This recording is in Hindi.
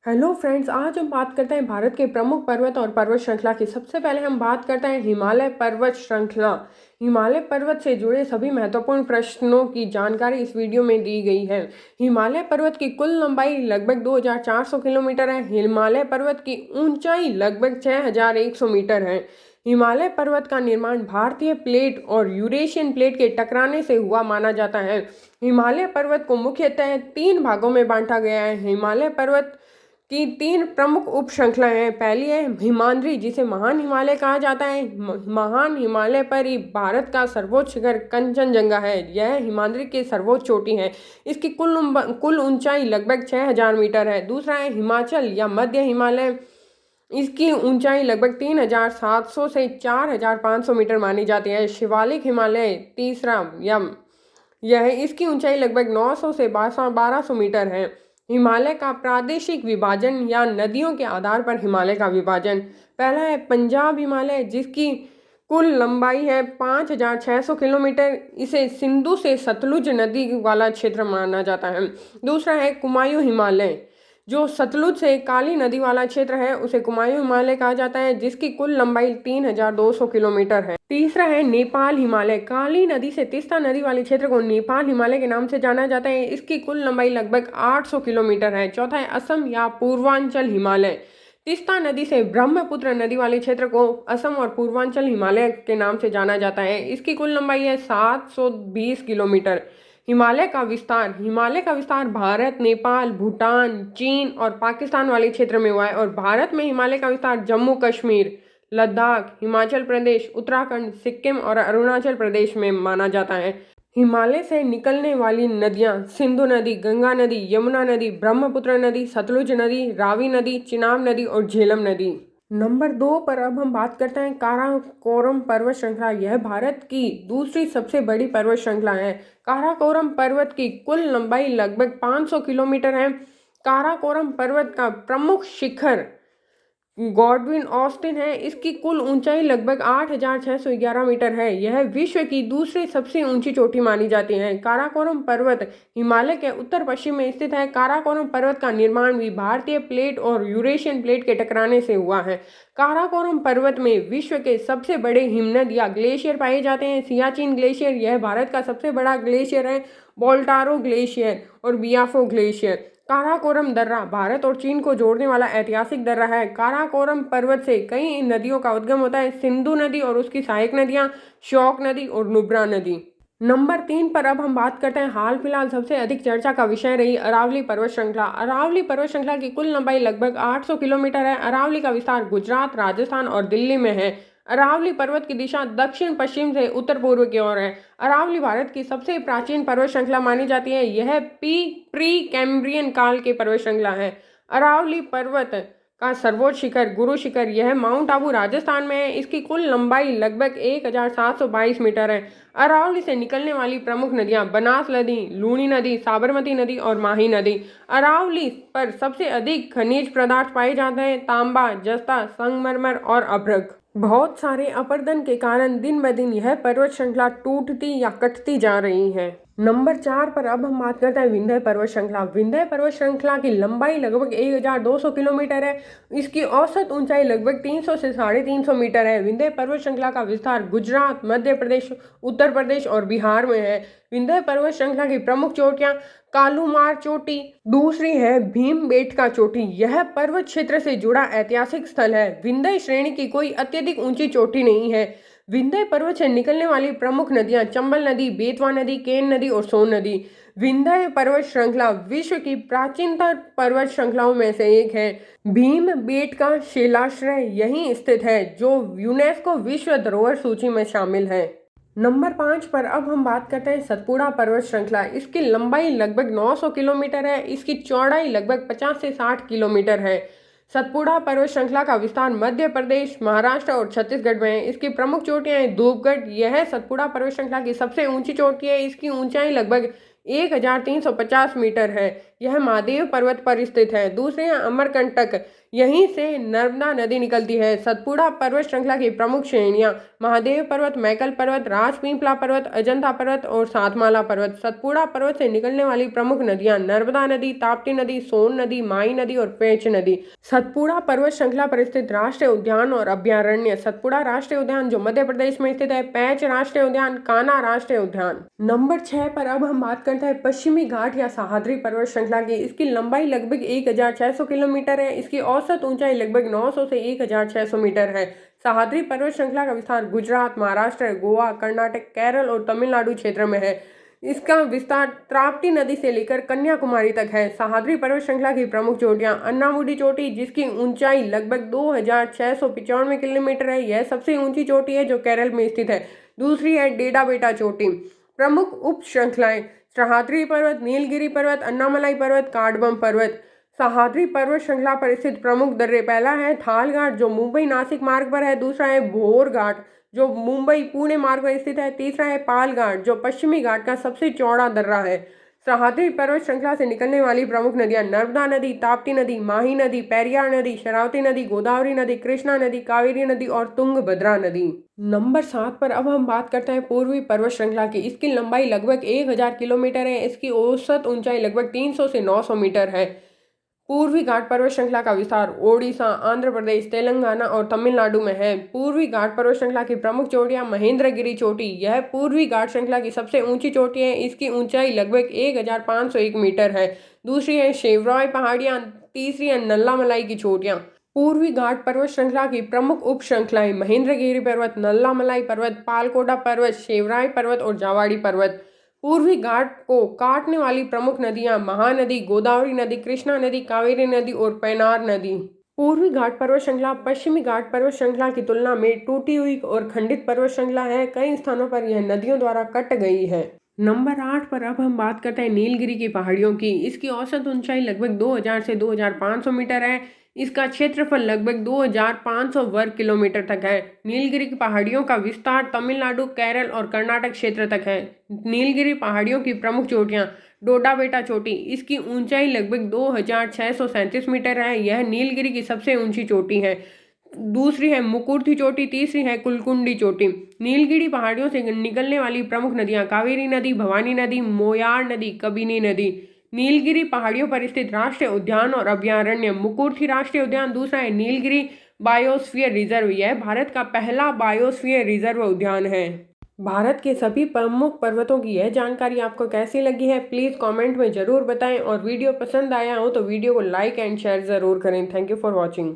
हेलो फ्रेंड्स, आज हम बात करते हैं भारत के प्रमुख पर्वत और पर्वत श्रृंखला की। सबसे पहले हम बात करते हैं हिमालय पर्वत श्रृंखला। हिमालय पर्वत से जुड़े सभी महत्वपूर्ण प्रश्नों की जानकारी इस वीडियो में दी गई है। हिमालय पर्वत की कुल लंबाई लगभग 2400 किलोमीटर है। हिमालय पर्वत की ऊंचाई लगभग 6100 मीटर है। हिमालय पर्वत का निर्माण भारतीय प्लेट और यूरेशियन प्लेट के टकराने से हुआ माना जाता है। हिमालय पर्वत को मुख्यतः 3 भागों में बांटा गया है। हिमालय पर्वत की 3 प्रमुख उप श्रृंखलाएं हैं। पहली है हिमाद्री, जिसे महान हिमालय कहा जाता है। महान हिमालय पर ही भारत का सर्वोच्च शिखर कंचनजंगा है। यह हिमाद्री की सर्वोच्च चोटी है। इसकी कुल ऊंचाई लगभग 6000 मीटर है। दूसरा है हिमाचल या मध्य हिमालय। इसकी ऊंचाई लगभग 3700 से 4500 मीटर मानी जाती है। शिवालिक हिमालय तीसरा यह है। इसकी ऊंचाई लगभग 900 से 1200 मीटर है। हिमालय का प्रादेशिक विभाजन या नदियों के आधार पर हिमालय का विभाजन। पहला है पंजाब हिमालय, जिसकी कुल लंबाई है 5600 किलोमीटर। इसे सिंधु से सतलुज नदी वाला क्षेत्र माना जाता है। दूसरा है कुमायूं हिमालय, जो सतलुज से काली नदी वाला क्षेत्र है, उसे कुमायूं हिमालय कहा जाता है, जिसकी कुल लंबाई 3200 किलोमीटर है। तीसरा है नेपाल हिमालय। काली नदी से तीस्ता नदी वाले क्षेत्र को नेपाल हिमालय के नाम से जाना जाता है। इसकी कुल लंबाई लगभग 800 किलोमीटर है। चौथा है असम या पूर्वांचल हिमालय। तीस्ता नदी से ब्रह्मपुत्र नदी वाले क्षेत्र को असम और पूर्वांचल हिमालय के नाम से जाना जाता है। इसकी कुल लंबाई है 720 किलोमीटर। हिमालय का विस्तार भारत, नेपाल, भूटान, चीन और पाकिस्तान वाले क्षेत्र में हुआ है। और भारत में हिमालय का विस्तार जम्मू कश्मीर, लद्दाख, हिमाचल प्रदेश, उत्तराखंड, सिक्किम और अरुणाचल प्रदेश में माना जाता है। हिमालय से निकलने वाली नदियां सिंधु नदी, गंगा नदी, यमुना नदी, ब्रह्मपुत्र नदी, सतलुज नदी, रावी नदी, चिनाब नदी और झेलम नदी। नंबर 2 पर अब हम बात करते हैं काराकोरम पर्वत श्रृंखला। यह भारत की दूसरी सबसे बड़ी पर्वत श्रृंखला है। काराकोरम पर्वत की कुल लंबाई लगभग 500 किलोमीटर है। काराकोरम पर्वत का प्रमुख शिखर गॉडविन ऑस्टिन है। इसकी कुल ऊंचाई लगभग 8611 मीटर है। यह विश्व की दूसरी सबसे ऊंची चोटी मानी जाती है। काराकोरम पर्वत हिमालय के उत्तर पश्चिम में स्थित है। काराकोरम पर्वत का निर्माण भी भारतीय प्लेट और यूरेशियन प्लेट के टकराने से हुआ है। काराकोरम पर्वत में विश्व के सबसे बड़े हिमनद या ग्लेशियर पाए जाते हैं। सियाचिन ग्लेशियर, यह भारत का सबसे बड़ा ग्लेशियर है। बोल्टारो ग्लेशियर और बियाफो ग्लेशियर। काराकोरम दर्रा भारत और चीन को जोड़ने वाला ऐतिहासिक दर्रा है। काराकोरम पर्वत से कई नदियों का उद्गम होता है। सिंधु नदी और उसकी सहायक नदियां, श्योक नदी और नुब्रा नदी। नंबर 3 पर अब हम बात करते हैं हाल फिलहाल सबसे अधिक चर्चा का विषय रही अरावली पर्वत श्रृंखला। अरावली पर्वत श्रृंखला की कुल लंबाई लगभग 800 किलोमीटर है। अरावली का विस्तार गुजरात, राजस्थान और दिल्ली में है। अरावली पर्वत की दिशा दक्षिण पश्चिम से उत्तर पूर्व की ओर है। अरावली भारत की सबसे प्राचीन पर्वत श्रृंखला मानी जाती है। यह प्री कैम्ब्रियन काल के पर्वत श्रृंखला है। अरावली पर्वत का सर्वोच्च शिखर गुरु शिखर, यह माउंट आबू राजस्थान में है। इसकी कुल लंबाई लगभग 1722 मीटर है। अरावली से निकलने वाली प्रमुख नदियां बनास नदी, लूणी नदी, साबरमती नदी और माही नदी। अरावली पर सबसे अधिक खनिज पदार्थ पाए जाते हैं: तांबा, जस्ता, संगमरमर और अभ्रक। बहुत सारे अपरदन के कारण दिन ब दिन यह पर्वत श्रृंखला टूटती या कटती जा रही है। नंबर 4 पर अब हम बात करते हैं विंध्य पर्वत श्रृंखला। विंध्य पर्वत श्रृंखला की लंबाई लगभग 1200 किलोमीटर है। इसकी औसत ऊंचाई लगभग 300 से 350 मीटर है। विंध्य पर्वत श्रृंखला का विस्तार गुजरात, मध्य प्रदेश, उत्तर प्रदेश और बिहार में है। विंध्य पर्वत श्रृंखला की प्रमुख चोटियां कालूमार चोटी, दूसरी है भीमबेटका चोटी। यह पर्वत क्षेत्र से जुड़ा ऐतिहासिक स्थल है। विंध्य श्रेणी की कोई अत्यधिक ऊंची चोटी नहीं है। विंध्य पर्वत से निकलने वाली प्रमुख नदियां चंबल नदी, बेतवा नदी, केन नदी और सोन नदी। विंध्य पर्वत श्रृंखला विश्व की प्राचीनतम पर्वत श्रृंखलाओं में से एक है। भीमबेटका शिलाश्रय यहीं स्थित है, जो यूनेस्को विश्व धरोहर सूची में शामिल है। नंबर 5 पर अब हम बात करते हैं सतपुड़ा पर्वत श्रृंखला। इसकी लंबाई लगभग 900 किलोमीटर है। इसकी चौड़ाई लगभग 50 से 60 किलोमीटर है। सतपुड़ा पर्वत श्रृंखला का विस्तार मध्य प्रदेश, महाराष्ट्र और छत्तीसगढ़ में है। इसकी प्रमुख चोटियां हैं धूपगढ़, यह सतपुड़ा पर्वत श्रृंखला की सबसे ऊंची चोटी है। इसकी ऊंचाई लगभग 1350 मीटर है। यह महादेव पर्वत पर स्थित है। दूसरे हैं अमरकंटक, यहीं से नर्मदा नदी निकलती है। सतपुड़ा पर्वत श्रृंखला की प्रमुख श्रेणियां महादेव पर्वत, मैकल पर्वत, राजपीपला पर्वत, अजंता पर्वत और सातमाला पर्वत। सतपुड़ा पर्वत से निकलने वाली प्रमुख नदियां नर्मदा नदी, ताप्ती नदी, सोन नदी, माई नदी और पेंच नदी। सतपुड़ा पर्वत श्रृंखला पर स्थित राष्ट्रीय उद्यान और अभयारण्य। सतपुड़ा राष्ट्रीय उद्यान जो मध्य प्रदेश में स्थित है, पेंच राष्ट्रीय उद्यान, कान्हा राष्ट्रीय उद्यान। नंबर 6 पर अब हम बात करते हैं पश्चिमी घाट या सह्याद्री पर्वत श्रृंखला की। इसकी लंबाई लगभग 1600 किलोमीटर है। इसकी औसत ऊंचाई लगभग 900 से 1600 मीटर है। सह्याद्री पर्वत श्रृंखला का विस्तार गुजरात, महाराष्ट्र, गोवा, कर्नाटक, केरल और तमिलनाडु क्षेत्र में है। इसका विस्तार ताप्ती नदी से लेकर कन्याकुमारी तक है। सह्याद्री पर्वत श्रृंखला की प्रमुख चोटियां अन्नामुडी चोटी, जिसकी ऊंचाई लगभग 2695 किलोमीटर है, यह सबसे ऊंची चोटी है जो केरल में स्थित है। दूसरी है डेडा बेटा चोटी। प्रमुख उप श्रृंखलाएं सह्याद्री पर्वत, नीलगिरी पर्वत, अन्नामलाई पर्वत, काडबम पर्वत। सह्याद्री पर्वत श्रृंखला पर स्थित प्रमुख दर्रे, पहला है थाल घाट जो मुंबई नासिक मार्ग पर है, दूसरा है भोर घाट जो मुंबई पुणे मार्ग पर स्थित है, तीसरा है पाल घाट जो पश्चिमी घाट का सबसे चौड़ा दर्रा है। सह्याद्री पर्वत श्रृंखला से निकलने वाली प्रमुख नदियां नर्मदा नदी, ताप्ती नदी, माही नदी, पेरियार नदी, शरावती नदी, गोदावरी नदी, कृष्णा नदी, कावेरी नदी और तुंगभद्रा नदी। नंबर 7 पर अब हम बात करते हैं पूर्वी पर्वत श्रृंखला की। इसकी लंबाई लगभग 1000 किलोमीटर है। इसकी औसत ऊंचाई लगभग 300 से 900 मीटर है। पूर्वी घाट पर्वत श्रृंखला का विस्तार ओडिशा, आंध्र प्रदेश, तेलंगाना और तमिलनाडु में है। पूर्वी घाट पर्वत श्रृंखला की प्रमुख चोटियां महेंद्रगिरी चोटी, यह पूर्वी घाट श्रृंखला की सबसे ऊंची चोटी है। इसकी ऊंचाई लगभग 1501 मीटर है। दूसरी है शेवरॉय पहाड़ियां, तीसरी है नल्लामलाई की चोटियां। पूर्वी घाट पर्वत श्रृंखला की प्रमुख उप श्रृंखलाएं महेंद्रगिरी पर्वत, नल्लामलाई पर्वत, पालकोटा पर्वत, शेवराय पर्वत और जावाड़ी पर्वत। पूर्वी घाट को काटने वाली प्रमुख नदियां महानदी, गोदावरी नदी, कृष्णा नदी, कावेरी नदी और पेनार नदी। पूर्वी घाट पर्वत श्रृंखला पश्चिमी घाट पर्वत श्रृंखला की तुलना में टूटी हुई और खंडित पर्वत श्रृंखला है। कई स्थानों पर यह नदियों द्वारा कट गई है। नंबर 8 पर अब हम बात करते हैं नीलगिरी की पहाड़ियों की। इसकी औसत ऊंचाई लगभग 2000 से 2500 मीटर है। इसका क्षेत्रफल लगभग 2500 वर्ग किलोमीटर तक है। नीलगिरी की पहाड़ियों का विस्तार तमिलनाडु, केरल और कर्नाटक क्षेत्र तक है। नीलगिरी पहाड़ियों की प्रमुख चोटियां डोडा बेटा चोटी, इसकी ऊंचाई लगभग 2637 मीटर है। यह नीलगिरी की सबसे ऊंची चोटी है। दूसरी है मुकुर्थी चोटी, तीसरी है कुलकुंडी चोटी। नीलगिरी पहाड़ियों से निकलने वाली प्रमुख नदियां कावेरी नदी, भवानी नदी, मोयार नदी, कबिनी नदी। नीलगिरी पहाड़ियों पर स्थित राष्ट्रीय उद्यान और अभयारण्य मुकुर्थी राष्ट्रीय उद्यान, दूसरा है नीलगिरी बायोस्फीयर रिजर्व, यह भारत का पहला बायोस्फीयर रिजर्व उद्यान है। भारत के सभी प्रमुख पर्वतों की यह जानकारी आपको कैसी लगी है, प्लीज़ कमेंट में ज़रूर बताएं और वीडियो पसंद आया हो तो वीडियो को लाइक एंड शेयर ज़रूर करें। Thank you for watching.